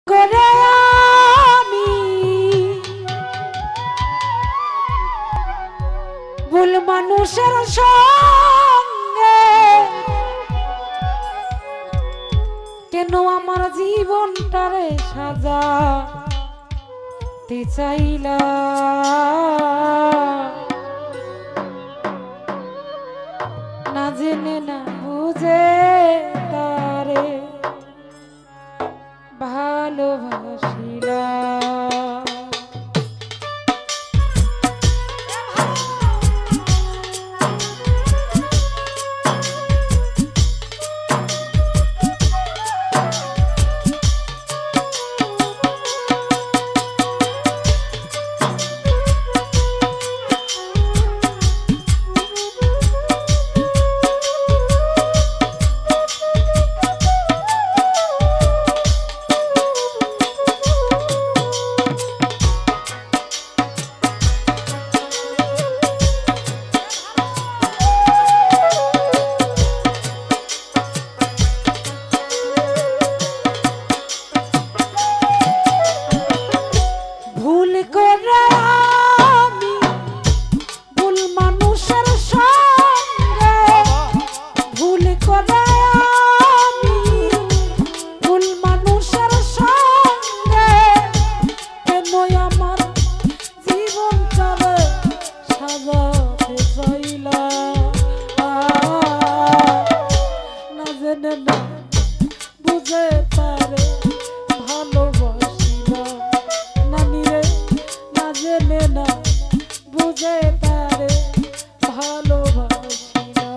করে আমি ভুল মানুষের সঙ্গে কেন আমার জীবনটারে সাজাতে চাইলা না জেনে না বুঝে তারে ভালোবাসিলা বুঝে তারে ভালোবাসিলা নানি রে না জেনে না বুঝে তারে ভালোবাসিলা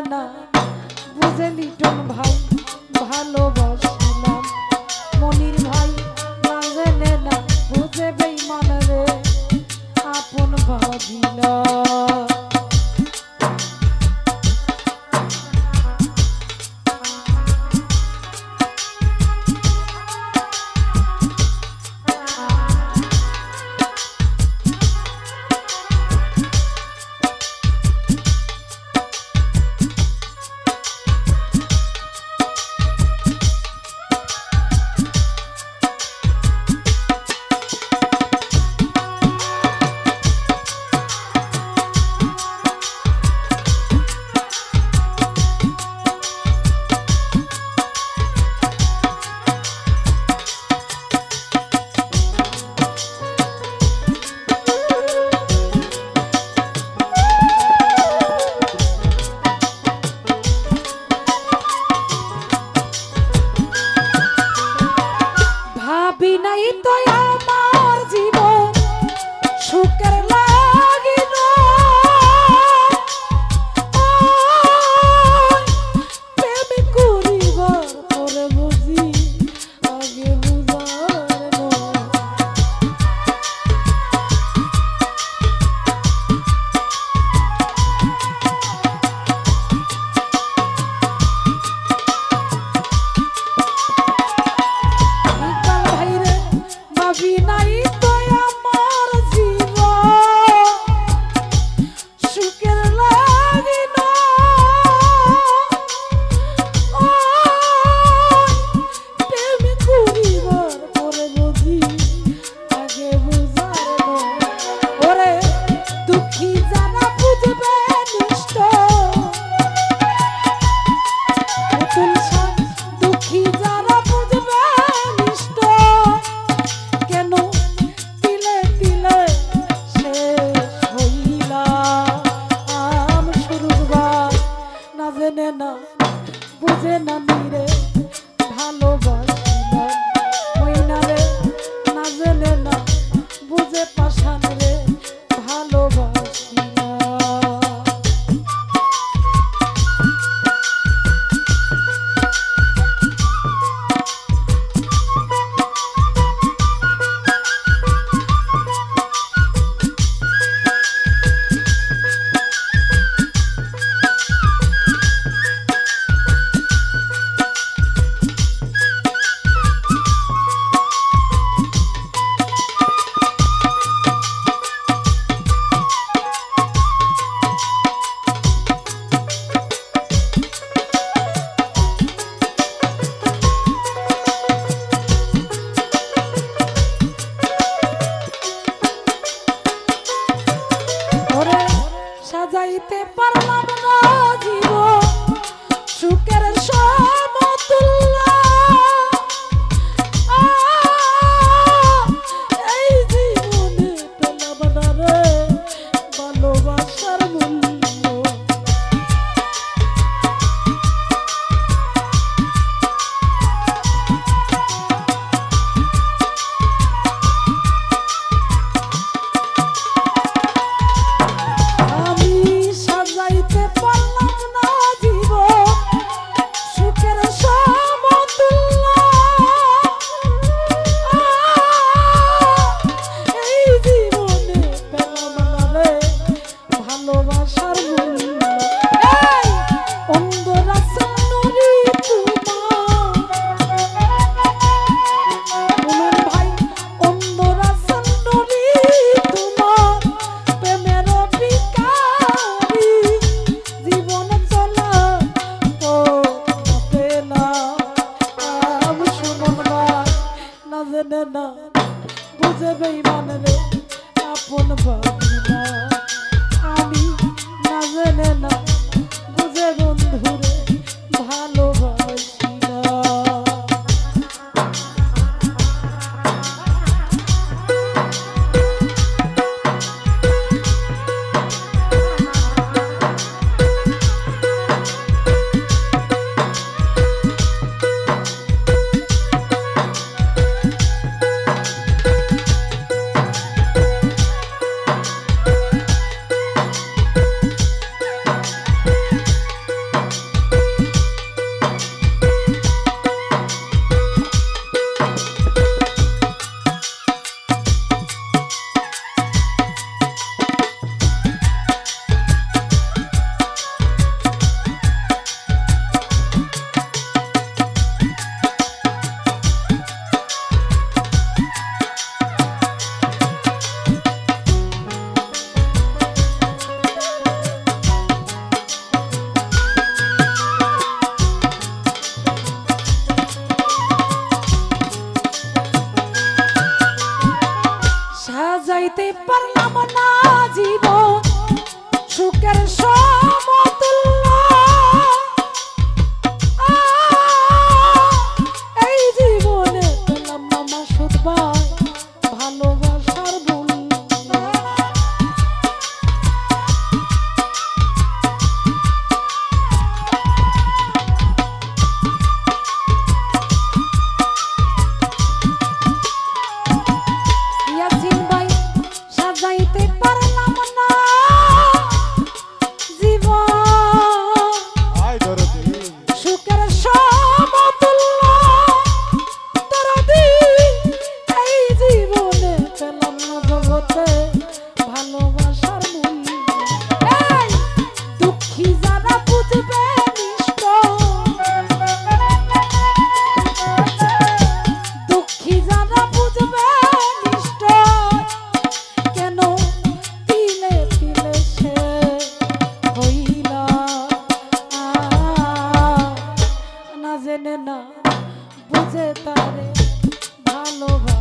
না বুঝে লিটন ভাই ভালোবাসিলাম মনির ভাই না জেনে না বুঝে বেঈমান রে আপন ভাবিলা বুঝে না নিরে ভালোবাসি না মইনা রে না জেনে না বুঝে পাশান রে ভালোবাসি না। সাজাইতে পারলাম না জীবন সুখের সমতুল্য এই জীবনে পেলাম না রে ভালোবাসার মূল্য। না বুঝে বেঈমান রে আপন ভাবি না আমি না জেনে না বুঝে বন্ধু রে ভালোবাসি না। সাজাইতে পারলাম না জীবন সুখের সমতুল্য এই জীবনে পেলাম না সুধবা ভালোবাসার মূল্য। সাজাইতে পারলাম না জীবন সুখের সমতুল্য দরদি এই জীবনে পেলাম না জগতে ভালোবাসার মূল্য। এই দুঃখী যারা বুঝবে দুঃখী যারা বুঝবে না বুঝে তারে ভালোবাসা।